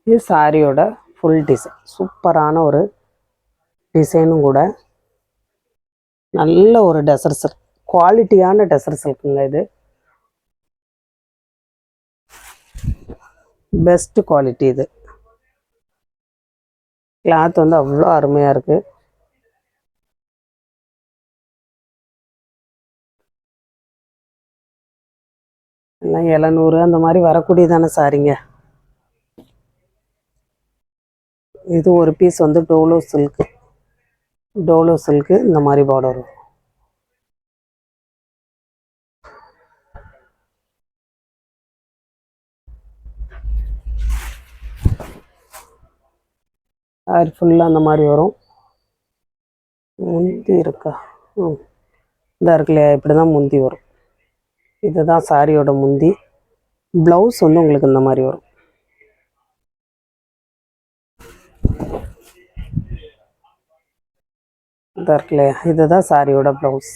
இது சாரியோட full design. சூப்பரான ஒரு டிசைனும் கூட. நல்ல ஒரு டெசர் சில்க், குவாலிட்டியான டெசர் சில்க்குங்க. இது பெஸ்ட் குவாலிட்டி. இது கிளாத் வந்து அவ்வளோ அருமையாக இருக்குது. எல்லாம் 700 அந்த மாதிரி வரக்கூடியதான சாரிங்க. இது ஒரு பீஸ் வந்து டோலோ சில்க்கு. டோலோ சில்க்கு இந்த மாதிரி பார்டர் வரும். சாரி ஃபுல்லாக அந்த மாதிரி வரும். முந்தி இருக்கா? இதாக இருக்கு இல்லையா? இப்படி தான் முந்தி வரும். இதுதான் சாரியோட முந்தி. ப்ளவுஸ் வந்து உங்களுக்கு இந்த மாதிரி வரும். இதாக இருக்கு இல்லையா? இதுதான் சாரியோட ப்ளவுஸ்.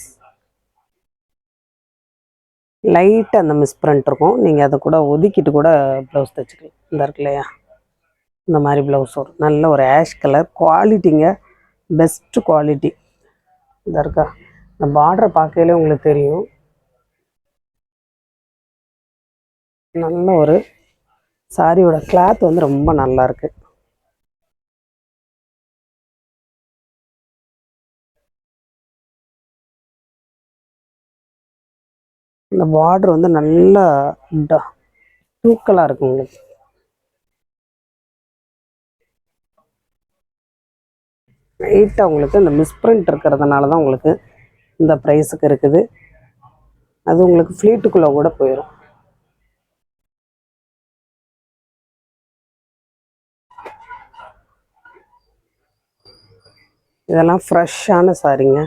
லைட்டாக அந்த மிஸ் பிரிண்ட் இருக்கும். நீங்கள் அதை கூட ஒதுக்கிட்டு கூட ப்ளவுஸ் தைச்சிக்கலாம். இந்த இருக்கு இல்லையா? இந்த மாதிரி ப்ளவுஸ் வரும். நல்ல ஒரு ஆஷ் கலர் குவாலிட்டிங்க. Best quality. இந்த இருக்கா? இந்த பார்டரை பார்க்கையிலே உங்களுக்கு தெரியும். நல்ல ஒரு சாரியோட கிளாத் வந்து ரொம்ப நல்லா இருக்கு. இந்த பார்டர் வந்து நல்லா தூக்கலாக இருக்கு உங்களுக்கு. லைட்டாக உங்களுக்கு இந்த மிஸ்பிரிண்ட் இருக்கிறதுனால தான் உங்களுக்கு இந்த ப்ரைஸுக்கு இருக்குது. அது உங்களுக்கு ஃப்ளீட்டுக்குள்ளே கூட போயிடும். இதெல்லாம் ஃப்ரெஷ்ஷான சாரிங்க.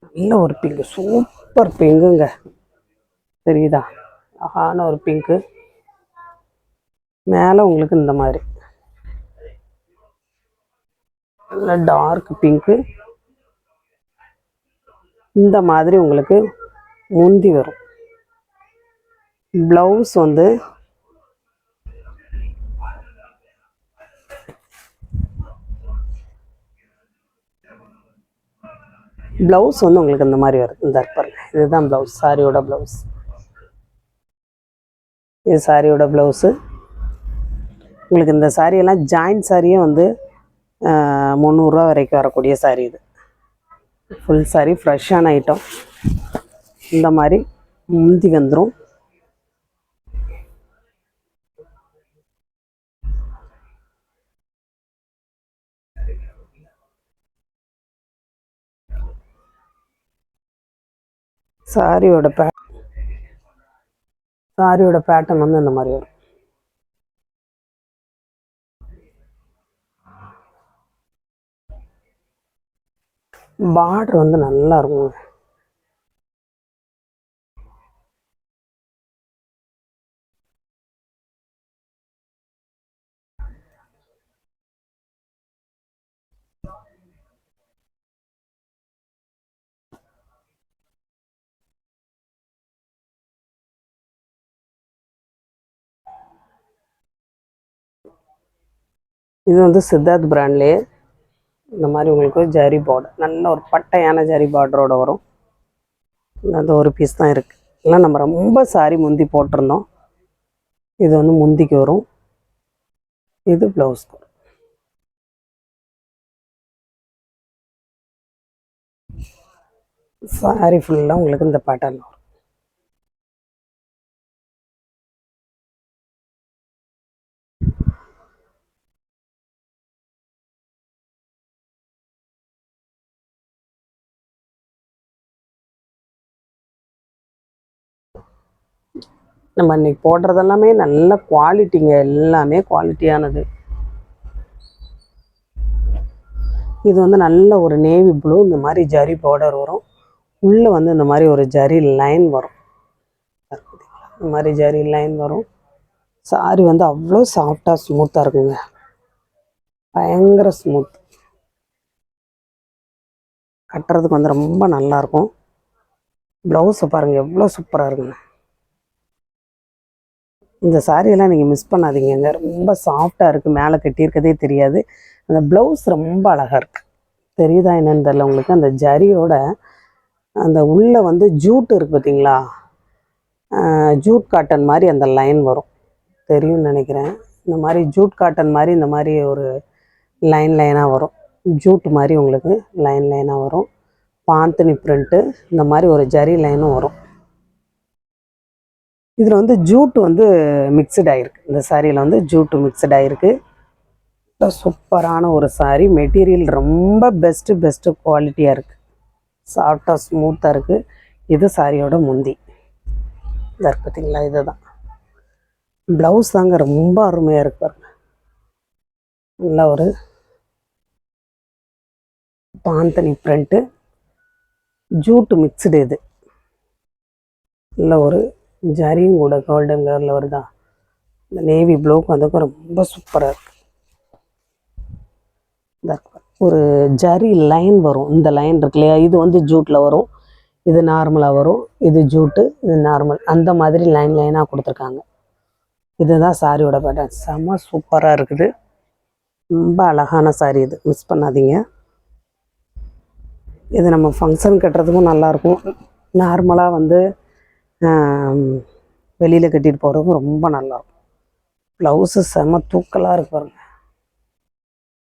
நல்ல ஒரு பிங்கு, சூப்பர் பிங்குங்க. தெரியுதா? அழகான ஒரு பிங்க்கு. மேலே உங்களுக்கு இந்த மாதிரி நல்ல டார்க் பிங்க்கு. இந்த மாதிரி உங்களுக்கு முந்தி வரும். ப்ளவுஸ் வந்து உங்களுக்கு இந்த மாதிரி வரும். இந்த பாருங்க, இதுதான் ப்ளவுஸ், சாரியோட ப்ளவுஸ். இது சாரியோட ப்ளவுஸு. உங்களுக்கு இந்த சாரியெல்லாம் ஜாயின்ட் சாரியே வந்து 300 ரூபா வரைக்கும் வரக்கூடிய சாரி. இது ஃபுல் சாரி, ஃப்ரெஷ்ஷான ஐட்டம். இந்த மாதிரி முந்தி வந்துடும். சாரியோட பேட்டர்ன் வந்து இந்த மாதிரி வரும். பார்டர் வந்து நல்லா இருக்கும். இது வந்து சித்தார்த் பிராண்ட்லேயே இந்த மாதிரி உங்களுக்கு ஜரி பார்டர், நல்ல ஒரு பட்டையான ஜரி பார்டரோட வரும். அந்த ஒரு பீஸ் தான் இருக்குது. இல்லை நம்ம ரொம்ப சாரி முந்தி போட்டிருந்தோம். இது வந்து முந்திக்கு வரும். இது ப்ளவுஸ். சாரி ஃபுல்லாக உங்களுக்கு இந்த பேட்டர்ன் வரும். நம்ம இன்னைக்கு போடுறது எல்லாமே நல்ல குவாலிட்டிங்க. எல்லாமே குவாலிட்டியானது. இது வந்து நல்ல ஒரு நேவி ப்ளூ. இந்த மாதிரி ஜரி பார்டர் வரும். உள்ளே வந்து இந்த மாதிரி ஒரு ஜரி லைன் வரும். இந்த மாதிரி ஜரி லைன் வரும். சாரி வந்து அவ்வளோ சாஃப்டாக ஸ்மூத்தாக இருக்குங்க. பயங்கர ஸ்மூத். கட்டுறதுக்கு வந்து ரொம்ப நல்லாயிருக்கும். ப்ளவுஸை பாருங்கள் எவ்வளோ சூப்பராக இருக்குங்க. இந்த சாரியெல்லாம் நீங்கள் மிஸ் பண்ணாதீங்கங்க. ரொம்ப சாஃப்டாக இருக்குது, மேலே கட்டியிருக்கதே தெரியாது. அந்த ப்ளவுஸ் ரொம்ப அழகாக இருக்குது. தெரியுதா என்னன்னு தெரியல உங்களுக்கு. அந்த ஜரியோட அந்த உள்ளே வந்து ஜூட் இருக்குது பார்த்தீங்களா, ஜூட் காட்டன் மாதிரி அந்த லைன் வரும், தெரியும்னு நினைக்கிறேன். இந்த மாதிரி ஜூட் காட்டன் மாதிரி இந்த மாதிரி ஒரு லைனாக வரும். ஜூட் மாதிரி உங்களுக்கு லைனாக வரும். பாந்தனி பிரிண்ட்டு இந்த மாதிரி ஒரு ஜரி லைனும் வரும். இதில் வந்து ஜூட் வந்து மிக்சட் ஆகிருக்கு. இந்த சாரியில் வந்து ஜூட்டு மிக்சட் ஆகிருக்கு. சூப்பரான ஒரு சாரி. மெட்டீரியல் ரொம்ப பெஸ்ட்டு குவாலிட்டியாக இருக்குது. சாஃப்டாக ஸ்மூத்தாக இருக்குது. இது சாரியோட முந்தி இதாக இருக்குது பார்த்தீங்களா. இதுதான் ப்ளவுஸ் தாங்க ரொம்ப அருமையாக இருக்கு பாருங்க. நல்லா ஒரு பாந்தனி பிரிண்ட்டு, ஜூட்டு மிக்சடு. இது நல்ல ஒரு ஜரியும் கூட கோல்டன் கலரில் வருதா. இந்த நேவி ப்ளூக்கு அதுக்கும் ரொம்ப சூப்பராக இருக்குது. ஒரு ஜரி லைன் வரும். இந்த லைன் இருக்கு இல்லையா, இது வந்து ஜூட்டில் வரும், இது நார்மலாக வரும். இது ஜூட்டு, இது நார்மல், அந்த மாதிரி லைனாக கொடுத்துருக்காங்க. இதுதான் சாரியோட பேட்டர்ன். செம்ம சூப்பராக இருக்குது. ரொம்ப அழகான சாரி. இது மிஸ் பண்ணாதீங்க. இது நம்ம ஃபங்க்ஷன் கட்டுறதுக்கும் நல்லாயிருக்கும். நார்மலாக வந்து வெளியில் கட்டிட்டு போகிறதுக்கும் ரொம்ப நல்லாயிருக்கும். ப்ளவுஸு செம்ம தூக்கலாக இருக்கு பாருங்க.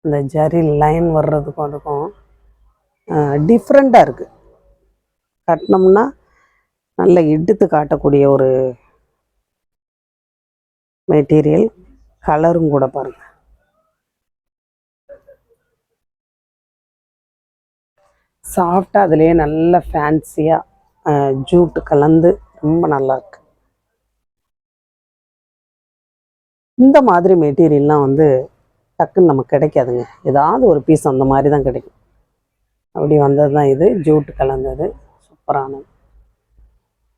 இந்த ஜரி லைன் வர்றதுக்கும் அதுக்கும் டிஃப்ரெண்ட்டாக இருக்குது. கட்டினோம்னா நல்ல எடுத்து காட்டக்கூடிய ஒரு மெட்டீரியல். கலரும் கூட பாருங்கள். சாஃப்டாக அதுலேயே நல்ல ஃபேன்சியாக ஜூட்டு கலந்து ரொம்ப நல்லாயிருக்கு. இந்த மாதிரி மெட்டீரியல்லாம் வந்து டக்குன்னு நமக்கு கிடைக்காதுங்க. ஏதாவது ஒரு பீஸ் அந்த மாதிரி தான் கிடைக்கும். அப்படி வந்தது தான் இது, ஜூட்டு கலந்தது. சூப்பரானது.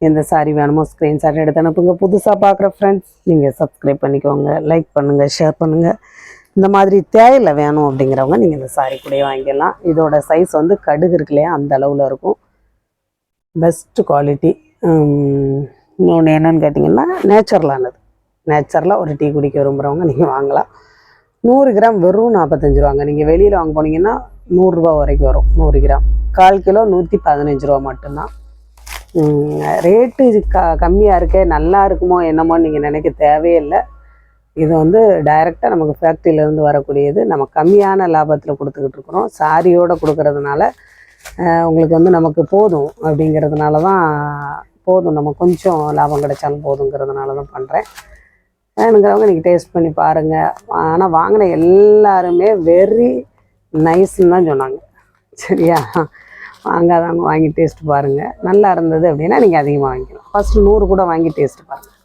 எந்த சாரி வேணுமோ ஸ்க்ரீன்ஷாட் எடுத்து அனுப்புங்க. புதுசாக பார்க்குற ஃப்ரெண்ட்ஸ் நீங்கள் சப்ஸ்கிரைப் பண்ணிக்கோங்க, லைக் பண்ணுங்கள், ஷேர் பண்ணுங்கள். இந்த மாதிரி தேவையில்லை வேணும் அப்படிங்கிறவங்க நீங்கள் இந்த சாரி கூட வாங்கிக்கலாம். இதோட சைஸ் வந்து கடுகு இருக்கு இல்லையா, அந்த அளவில் இருக்கும். Best quality. இன்னொன்று என்னென்னு கேட்டிங்கன்னா, நேச்சுரலானது. நேச்சுரலாக ஒரு டீ குடிக்க விரும்புகிறவங்க நீங்கள் வாங்கலாம். 100 கிராம் வெறும் 45 ரூபாங்க. நீங்கள் வெளியில் வாங்க போனீங்கன்னா 100 ரூபா வரைக்கும் வரும். 100 கிராம் 1/4 கிலோ 115 ரூபா மட்டும்தான். ரேட்டு கம்மியாக இருக்கே, நல்லா இருக்குமோ என்னமோன்னு நீங்கள் நினைக்க தேவையில்லை. இது வந்து டைரெக்டாக நமக்கு ஃபேக்ட்ரியிலேருந்து வரக்கூடியது. நம்ம கம்மியான லாபத்தில் கொடுத்துக்கிட்டு இருக்கிறோம். சாரியோடு கொடுக்கறதுனால உங்களுக்கு வந்து நமக்கு போதும் அப்படிங்கிறதுனால தான், போதும் நம்ம கொஞ்சம் லாபம் கிடைச்சாலும் போதுங்கிறதுனால தான் பண்ணுறேன். வேணுங்கிறவங்க நீங்கள் டேஸ்ட் பண்ணி பாருங்கள். ஆனால் வாங்கின எல்லாருமே வெரி நைஸ்ன்னு தான் சொன்னாங்க. சரியா, வாங்காதவங்க வாங்கி டேஸ்ட் பாருங்கள். நல்லா இருந்தது அப்படின்னா நீங்கள் அதிகமாக வாங்கிக்கலாம். ஃபஸ்ட்டு 100 கூட வாங்கி டேஸ்ட் பாருங்கள்.